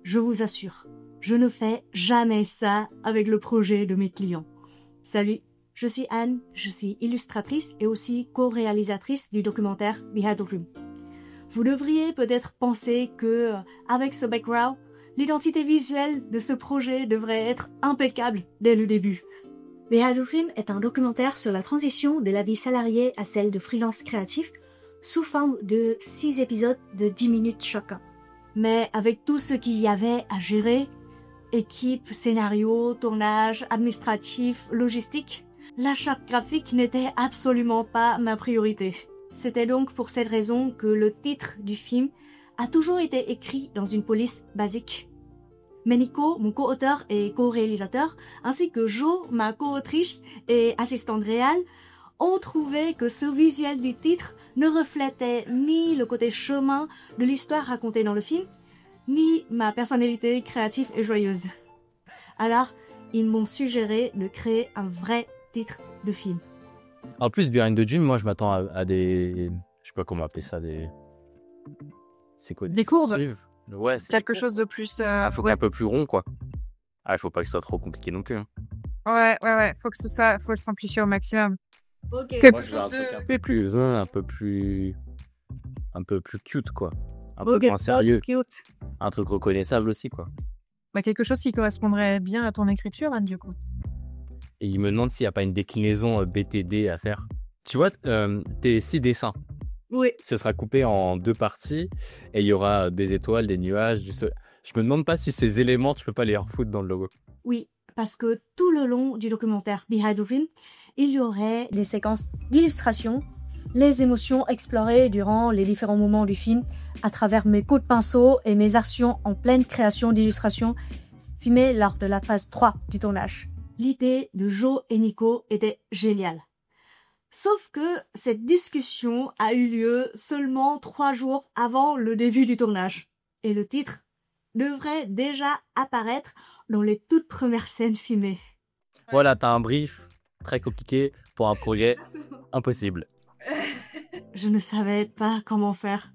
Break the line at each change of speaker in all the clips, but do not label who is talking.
Je vous assure, je ne fais jamais ça avec le projet de mes clients. Salut, je suis Anne, je suis illustratrice et aussi co-réalisatrice du documentaire Behind the Film. Vous devriez peut-être penser que, avec ce background, l'identité visuelle de ce projet devrait être impeccable dès le début. Behind the Film est un documentaire sur la transition de la vie salariée à celle de freelance créatif sous forme de 6 épisodes de 10 minutes chacun. Mais avec tout ce qu'il y avait à gérer, équipe, scénario, tournage, administratif, logistique, la charte graphique n'était absolument pas ma priorité. C'était donc pour cette raison que le titre du film a toujours été écrit dans une police basique. Mais Nico, mon co-auteur et co-réalisateur, ainsi que Jo, ma co-autrice et assistante réelle, ont trouvé que ce visuel du titre ne reflétait ni le côté chemin de l'histoire racontée dans le film, ni ma personnalité créative et joyeuse. Alors, ils m'ont suggéré de créer un vrai titre de film.
En plus, Behind the Dream, moi, je m'attends à des... Je sais pas comment appeler ça, des... C'est quoi?
Des courbes.
Ouais, c'est
quelque chose de plus...
Faut un peu plus rond, quoi. Ah, il faut pas que ce soit trop compliqué non plus. Hein.
Ouais. Faut le simplifier au maximum.
Ok.
Quelque
Moi, je veux
chose
un truc
de...
un peu plus cute, quoi. Un peu moins sérieux.
Cute.
Un truc reconnaissable aussi, quoi.
quelque chose qui correspondrait bien à ton écriture, Anne, du coup.
Et il me demande s'il n'y a pas une déclinaison BTD à faire. Tu vois, tes 6 dessins.
Oui.
Ce sera coupé en 2 parties et il y aura des étoiles, des nuages, du soleil. Je me demande pas si ces éléments, tu peux pas les refoutre dans le logo.
Oui, parce que tout le long du documentaire Behind the Film, il y aurait des séquences d'illustration, les émotions explorées durant les différents moments du film à travers mes coups de pinceau et mes actions en pleine création d'illustrations filmées lors de la phase 3 du tournage. L'idée de Jo et Nico était géniale. Sauf que cette discussion a eu lieu seulement 3 jours avant le début du tournage. Et le titre devrait déjà apparaître dans les toutes premières scènes filmées.
Voilà, t'as un brief très compliqué pour un projet impossible.
Je ne savais pas comment faire.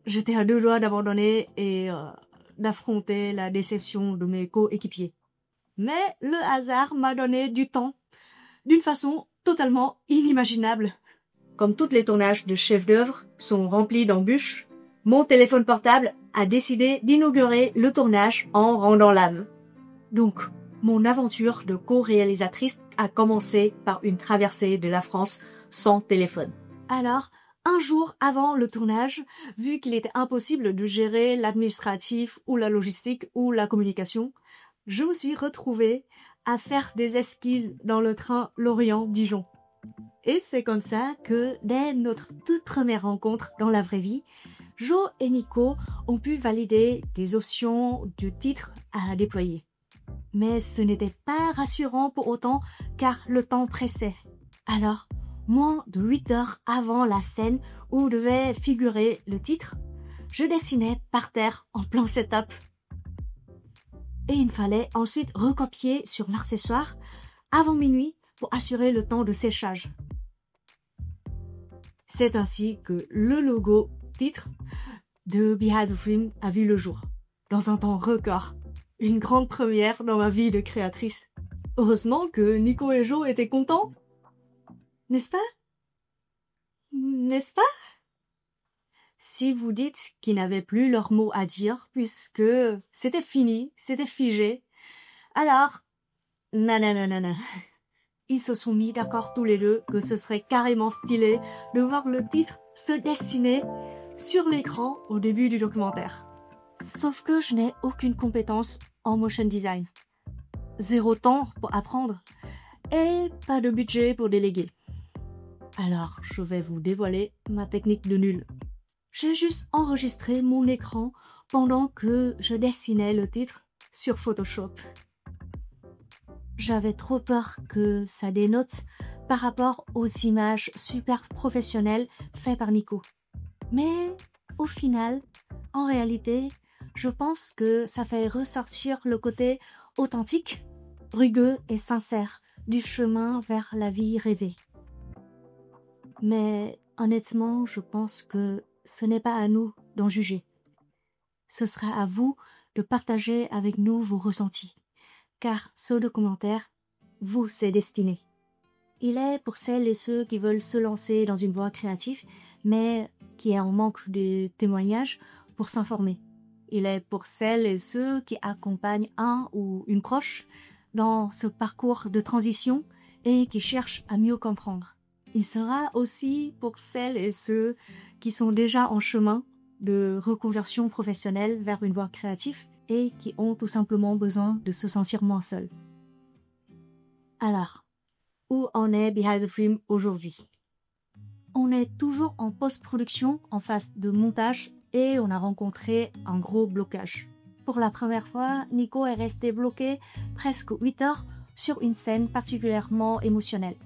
J'étais à 2 doigts d'abandonner et d'affronter la déception de mes coéquipiers. Mais le hasard m'a donné du temps, d'une façon totalement inimaginable. Comme tous les tournages de chefs-d'œuvre sont remplis d'embûches, mon téléphone portable a décidé d'inaugurer le tournage en rendant l'âme. Donc, mon aventure de co-réalisatrice a commencé par une traversée de la France sans téléphone. Alors, un jour avant le tournage, vu qu'il était impossible de gérer l'administratif ou la logistique ou la communication, je me suis retrouvée à faire des esquisses dans le train Lorient-Dijon. Et c'est comme ça que, dès notre toute première rencontre dans la vraie vie, Jo et Nico ont pu valider des options du titre à déployer. Mais ce n'était pas rassurant pour autant car le temps pressait. Alors, moins de 8 heures avant la scène où devait figurer le titre, je dessinais par terre en plein setup. Et il fallait ensuite recopier sur l'accessoire avant minuit pour assurer le temps de séchage. C'est ainsi que le logo titre de Behind the Film a vu le jour, dans un temps record. Une grande première dans ma vie de créatrice. Heureusement que Nico et Jo étaient contents. N'est-ce pas? N'est-ce pas? Si vous dites qu'ils n'avaient plus leur mot à dire, puisque c'était fini, c'était figé, alors, non. Ils se sont mis d'accord tous les deux que ce serait carrément stylé de voir le titre se dessiner sur l'écran au début du documentaire. Sauf que je n'ai aucune compétence en motion design. 0 temps pour apprendre et pas de budget pour déléguer. Alors, je vais vous dévoiler ma technique de nul. J'ai juste enregistré mon écran pendant que je dessinais le titre sur Photoshop. J'avais trop peur que ça dénote par rapport aux images super professionnelles faites par Nico. Mais au final, en réalité, je pense que ça fait ressortir le côté authentique, rugueux et sincère du chemin vers la vie rêvée. Mais honnêtement, je pense que ce n'est pas à nous d'en juger. Ce sera à vous de partager avec nous vos ressentis, car ce documentaire vous est destiné. Il est pour celles et ceux qui veulent se lancer dans une voie créative, mais qui est en manque de témoignages pour s'informer. Il est pour celles et ceux qui accompagnent un ou une proche dans ce parcours de transition et qui cherchent à mieux comprendre. Il sera aussi pour celles et ceux qui sont déjà en chemin de reconversion professionnelle vers une voie créative et qui ont tout simplement besoin de se sentir moins seuls. Alors, où en est Behind the Film aujourd'hui? On est toujours en post-production, en phase de montage, et on a rencontré un gros blocage. Pour la première fois, Nico est resté bloqué presque 8 heures sur une scène particulièrement émotionnelle.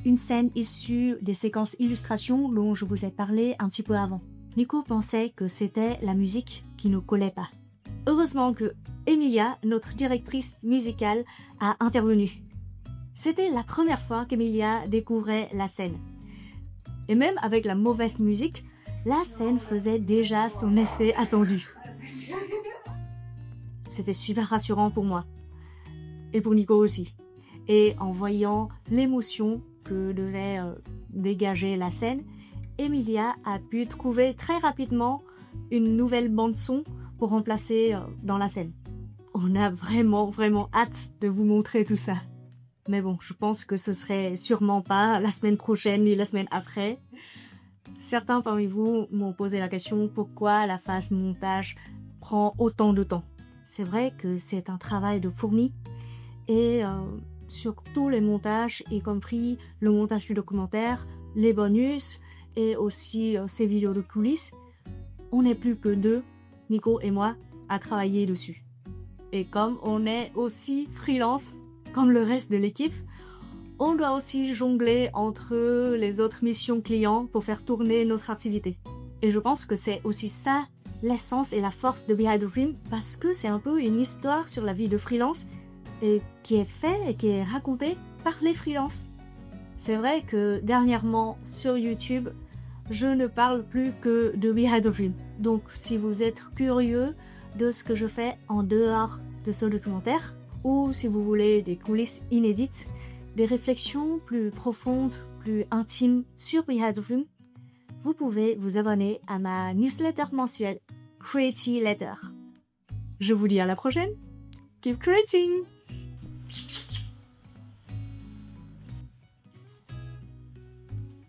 Une scène issue des séquences illustrations dont je vous ai parlé un petit peu avant. Nico pensait que c'était la musique qui ne collait pas. Heureusement que Emilia, notre directrice musicale, a intervenu. C'était la première fois qu'Emilia découvrait la scène. Et même avec la mauvaise musique, la scène faisait déjà son effet attendu. C'était super rassurant pour moi. Et pour Nico aussi. Et en voyant l'émotion que devait dégager la scène, Emilia a pu trouver très rapidement une nouvelle bande-son pour remplacer dans la scène. On a vraiment hâte de vous montrer tout ça. Mais bon, je pense que ce serait sûrement pas la semaine prochaine ni la semaine après. Certains parmi vous m'ont posé la question pourquoi la phase montage prend autant de temps. C'est vrai que c'est un travail de fourmi et sur tous les montages, y compris le montage du documentaire, les bonus et aussi ces vidéos de coulisses, on n'est plus que 2, Nico et moi, à travailler dessus. Et comme on est aussi freelance, comme le reste de l'équipe, on doit aussi jongler entre les autres missions clients pour faire tourner notre activité. Et je pense que c'est aussi ça l'essence et la force de Behind the Film, parce que c'est un peu une histoire sur la vie de freelance et qui est faite et qui est racontée par les freelances. C'est vrai que dernièrement sur YouTube, je ne parle plus que de Behind the Film. Donc si vous êtes curieux de ce que je fais en dehors de ce documentaire, ou si vous voulez des coulisses inédites, des réflexions plus profondes, plus intimes sur Behind the Film, vous pouvez vous abonner à ma newsletter mensuelle Creative Letter. Je vous dis à la prochaine. Keep creating!